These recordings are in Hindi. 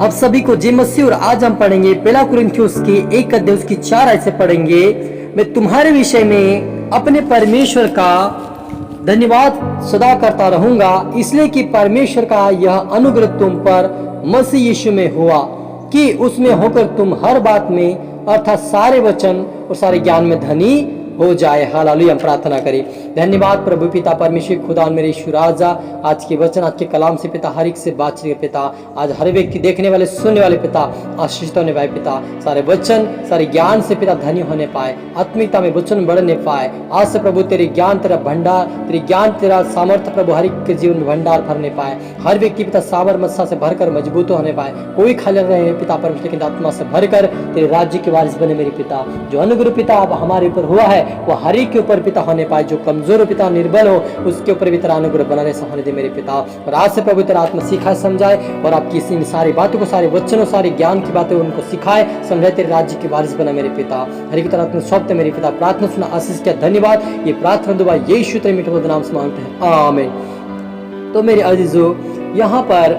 आप सभी को जय मसीह। और आज हम पढ़ेंगे पहला कुरिन्थियोस के 1 अध्याय उसकी 4 आयत से पढ़ेंगे। मैं तुम्हारे विषय में अपने परमेश्वर का धन्यवाद सदा करता रहूंगा, इसलिए कि परमेश्वर का यह अनुग्रह तुम पर मसीह यीशु में हुआ कि उसमें होकर तुम हर बात में अर्थात सारे वचन और सारे ज्ञान में धनी हो जाए। हालेलुया। हम प्रार्थना करें। धन्यवाद प्रभु पिता परमेश्वर खुदा मेरे ईश्वर राजा, आज के वचन आज के कलाम से पिता हर एक से बातचीत पिता, आज हर व्यक्ति देखने वाले सुनने वाले पिता आशीष होने पाए पिता, सारे वचन सारे ज्ञान से पिता धनी होने पाए, आत्मिकता में वचन बढ़ने पाए। आज से प्रभु तेरे ज्ञान तेरा भंडार तेरे ज्ञान तेरा सामर्थ्य प्रभु हर एक के जीवन में भंडार भरने पाए। हर व्यक्ति पिता सावर मत्सा से भरकर मजबूत होने पाए, कोई खाली रहे पिता परमेश्वर की आत्मा से भरकर तेरे राज्य के वारिस बने मेरे पिता। जो अनुग्रह पिता अब हमारे ऊपर हुआ है वो हर एक के ऊपर पिता होने पाए। जो कमजोर हो पिता निर्बल हो उसके ऊपर भी तेरा अनुग्रह बनाने से होने दे मेरे पिता। और आज से प्रभु तेरा आत्मा सिखाए समझाए और आपकी इन सारी बातों को सारे वचनों सारे ज्ञान की बातें उनको सिखाए समझाए, तेरे राज्य के वारिस बना मेरे पिता। हर एक तरह अपने सौंपते मेरे पिता। प्रार्थना सुना आशीष किया धन्यवाद। ये प्रार्थना दुआ यीशु तेरे मीठे नाम से मांगते हैं, आमीन। तो मेरे अजीजों, यहाँ पर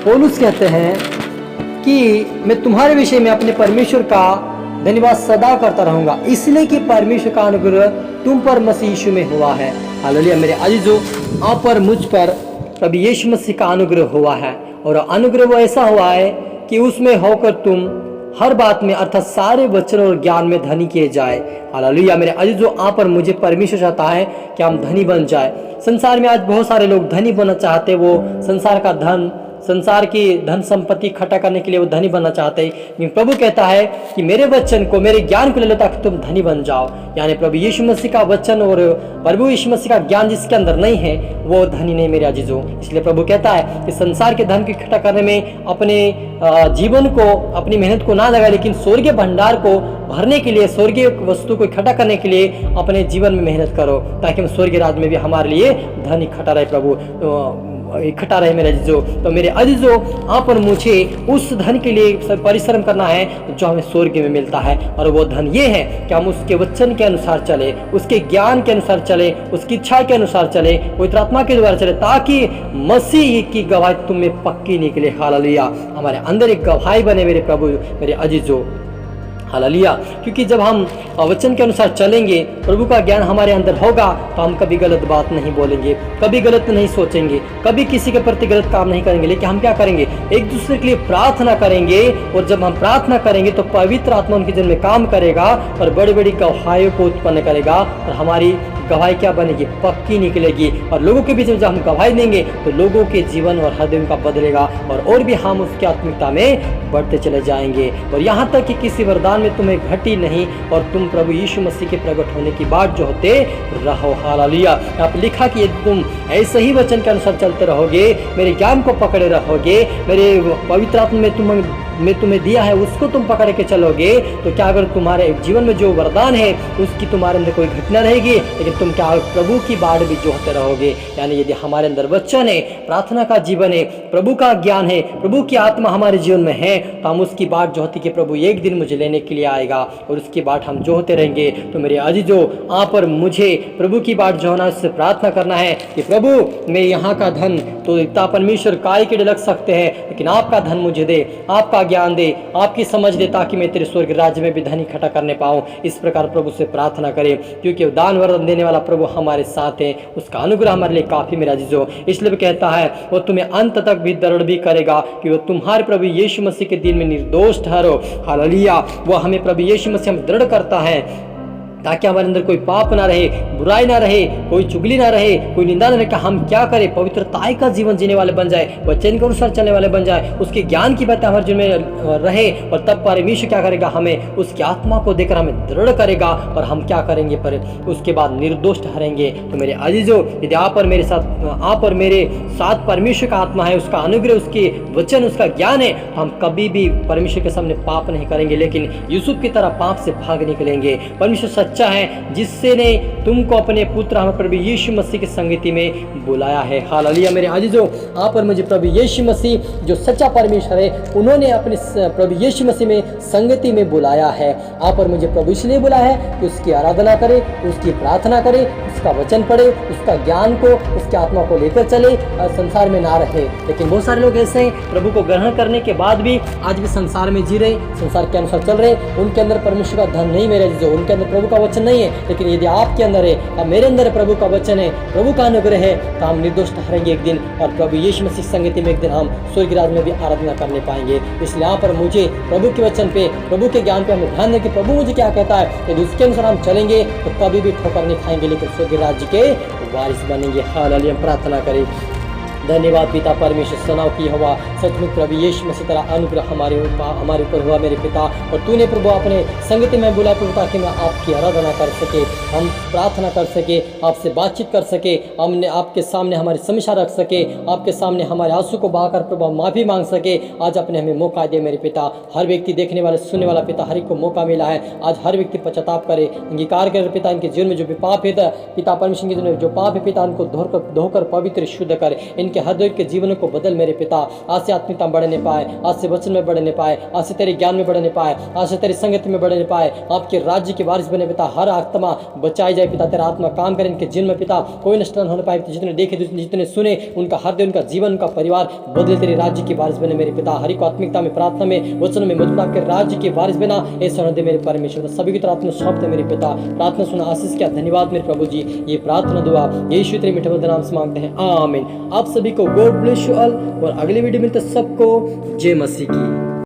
पौलुस कहते हैं कि मैं तुम्हारे विषय में अपने परमेश्वर का धन्यवाद सदा करता रहूंगा, इसलिए कि परमेश्वर का अनुग्रह तुम पर मसीह यीशु में हुआ है। हालेलुया। मेरे अजीजों, आप पर मुझ पर प्रभु यीशु मसीह का अनुग्रह हुआ है और अनुग्रह वो ऐसा हुआ है कि उसमें होकर तुम हर बात में अर्थात सारे वचन और ज्ञान में धनी किए जाए। हालेलुया। मेरे अजीजों, आप पर मुझे परमेश्वर चाहता है कि हम धनी बन जाए। संसार में आज बहुत सारे लोग धनी बनना चाहते, वो संसार का धन संसार की धन संपत्ति इकट्ठा करने के लिए वो धनी बनना चाहते हैं। लेकिन प्रभु कहता है कि मेरे वचन को मेरे ज्ञान को ले लो ताकि तुम धनी बन जाओ। यानी प्रभु यीशु मसीह का वचन और प्रभु यीशु मसीह का ज्ञान जिसके अंदर नहीं है वो धनी नहीं मेरे अजीजों। इसलिए प्रभु कहता है कि संसार के धन को इकट्ठा करने में अपने जीवन को अपनी मेहनत को ना लगाए, लेकिन स्वर्गीय भंडार को भरने के लिए स्वर्गीय वस्तु को इकट्ठा करने के लिए अपने जीवन में मेहनत करो ताकि हम स्वर्गीय राज्य में भी हमारे लिए धन इकट्ठा रहे प्रभु इकट्ठा रहे मेरे अजीजों। तो मेरे अजीजों, आप और मुझे उस धन के लिए परिश्रम करना है जो हमें स्वर्ग में मिलता है, और वो धन ये है कि हम उसके वचन के अनुसार चले, उसके ज्ञान के अनुसार चले, उसकी इच्छा के अनुसार चले, पवित्र आत्मा के द्वारा चले, ताकि मसीह की गवाही तुम में पक्की निकले। हालेलुया। हमारे अंदर एक गवाही बने मेरे प्रभु मेरे अजीजों। हालेलुया। क्योंकि जब हम वचन के अनुसार चलेंगे, प्रभु का ज्ञान हमारे अंदर होगा, तो हम कभी गलत बात नहीं बोलेंगे, कभी गलत नहीं सोचेंगे, कभी किसी के प्रति गलत काम नहीं करेंगे। लेकिन हम क्या करेंगे? एक दूसरे के लिए प्रार्थना करेंगे, और जब हम प्रार्थना करेंगे तो पवित्र आत्मा उनके जीवन में काम करेगा और बड़ी बड़ी गवाहियों को उत्पन्न करेगा, और हमारी गवाही क्या बनेगी? पक्की निकलेगी। और लोगों के बीच में जब हम गवाही देंगे तो लोगों के जीवन और हृदय उनका बदलेगा, और भी हम उसकी आत्मिकता में बढ़ते चले जाएंगे। और यहाँ तक कि किसी वरदान में तुम्हें घटी नहीं, और तुम प्रभु यीशु मसीह के प्रकट होने की बात जो होते रहो। हालेलुया। यहाँ पे लिखा कि यदि तुम ऐसे ही वचन के अनुसार चलते रहोगे, मेरे ज्ञान को पकड़े रहोगे, मेरे पवित्र आत्मा में तुम्हें दिया है उसको तुम पकड़ के चलोगे, तो क्या अगर तुम्हारे जीवन में जो वरदान है उसकी तुम्हारे अंदर कोई घटना रहेगी, लेकिन तुम क्या प्रभु की बात भी जो होते रहोगे। यानी यदि हमारे अंदर वचन है, प्रार्थना का जीवन है, प्रभु का ज्ञान है, प्रभु की आत्मा हमारे जीवन में है, तो हम उसकी बात जो होती कि प्रभु एक दिन मुझे लेने के लिए आएगा, और उसकी बात हम जो होते रहेंगे। तो मेरे अजीजों, आप और मुझे प्रभु की बात जो होना उससे प्रार्थना करना है कि प्रभु मैं यहाँ का धन तो इतना परमेश्वर काय के लग सकते हैं, लेकिन आपका धन मुझे दे, आपका ज्ञान दे, आपकी समझ दे, ताकि मैं तेरे स्वर्ग राज्य में भी धन इकट्ठा करने पाऊं। इस प्रकार प्रभु से प्रार्थना करें, क्योंकि दान वरदान देने वाला प्रभु हमारे साथ है, उसका अनुग्रह हमारे लिए काफी मेरा अजीजों। इसलिए भी कहता है वो तुम्हें अंत तक भी दृढ़ भी करेगा कि वो तुम्हारे प्रभु यीशु मसीह के दिन में निर्दोष ठहरो। हालेलुया। वो हमें प्रभु यीशु मसीह हम दृढ़ करता है ताकि हमारे अंदर कोई पाप ना रहे, बुराई ना रहे, कोई चुगली ना रहे, कोई निंदा ना रहे, कि हम क्या करें? पवित्रता का जीवन जीने वाले बन जाए, वचन के अनुसार चलने वाले बन जाए, उसके ज्ञान की बातें हमारे जीवन में रहे, और तब परमेश्वर क्या करेगा? हमें उसकी आत्मा को देकर हमें दृढ़ करेगा, और हम क्या करेंगे? पर उसके बाद निर्दोष ठहरेंगे। तो मेरे अजीजों, यदि आप और मेरे साथ परमेश्वर का आत्मा है, उसका अनुग्रह, उसके वचन, उसका ज्ञान है, तो हम कभी भी परमेश्वर के सामने पाप नहीं करेंगे, लेकिन यूसुफ की तरह पाप से भाग निकलेंगे। परमेश्वर सच्चा है, जिससे ने तुमको अपने पुत्र हमारे प्रभु यीशु मसीह की संगति में बुलाया है। हालेलुया। मेरे अजीजों, आप और मुझे प्रभु यीशु मसीह जो सच्चा परमेश्वर है, उन्होंने अपने प्रभु यीशु मसीह में संगति में बुलाया है। आप और मुझे प्रभु इसलिए बुलाया है कि उसकी आराधना करें, उसकी प्रार्थना करें, उसका वचन पढ़े, उसका ज्ञान को, उसकी आत्मा को लेकर चले और संसार में ना रहे। लेकिन बहुत सारे लोग ऐसे हैं, प्रभु को ग्रहण करने के बाद भी आज भी संसार में जी रहे, संसार के अनुसार चल रहे। उनके अंदर परमेश्वर का धन नहीं मेरे जो, उनके अंदर प्रभु का वचन नहीं है। लेकिन यदि आपके अंदर है और मेरे अंदर प्रभु का वचन है, प्रभु का अनुग्रह है, तो हम निर्दोष ठहरेंगे एक दिन और प्रभु यीशु मसीह संगति में एक दिन हम स्वर्ग राज्य में भी आराधना करने पाएंगे। इसलिए यहाँ पर मुझे प्रभु के वचन पे, प्रभु के ज्ञान पे हमें ध्यान दें कि प्रभु मुझे क्या कहता है। यदि उसके अनुसार हम चलेंगे तो कभी भी ठोकर नहीं खाएंगे, लेकिन स्वर्ग राज्य के वारिस बनेंगे। हालेलुया। हम प्रार्थना करें। धन्यवाद पिता परमेश्वर, सनाव की हवा सचमुच प्रभु यीशु मसीह तेरा अनुग्रह हमारे ऊपर हुआ मेरे पिता, और तूने प्रभु अपने संगति में बुलाया प्रभु, ताकि मैं आपकी आराधना कर सके, हम प्रार्थना कर सके, आपसे बातचीत कर सके, हमने आपके सामने हमारी समस्या रख सके, आपके सामने हमारे आंसू को बहाकर प्रभु माफ़ी मांग सके। आज अपने हमें मौका दे मेरे पिता। हर व्यक्ति देखने वाले सुनने वाला पिता, हर एक को मौका मिला है। आज हर व्यक्ति पश्चाताप करे, अंगीकार करे पिता, इनके जीवन में जो भी पाप है पिता परमेश्वर के जीवन में जो पाप है पिता, उनको धोकर पवित्र शुद्ध कर, इनके हर दौर के जीवन को बदल मेरे पिता। आज से आत्मिकता बढ़ने पाए, आज से वचन में बढ़ने पाए, आज से तेरे ज्ञान में बढ़ने पाए, आज से तेरी संगति में बढ़ने पाए, आपके राज्य के वारिस बने पिता। हर आत्मा बचाई जाए पिता, तेरा आत्मा काम करे इनके जीवन में पिता, कोई नष्ट न होने पाए। जितने देखे जितने सुने, उनका हृदय, उनका जीवन, उनका परिवार बदले तेरे राज्य के वारिस बने मेरे पिता। हर एक आत्मिकता में, प्रार्थना में, वचनों में मजबूत आपके राज्य के वारिस बना, ऐसा दे मेरे परमेश्वर। सभी की तरह आत्मा सौंपते मेरे पिता। प्रार्थना सुना, आशीष किया, धन्यवाद मेरे प्रभु जी। ये प्रार्थना दुआ यीशु तेरे मीठे नाम से मांगते हैं, आमीन। आप सभी को गॉड ब्लेस यू ऑल, और अगली वीडियो में तो सबको जय मसीह की।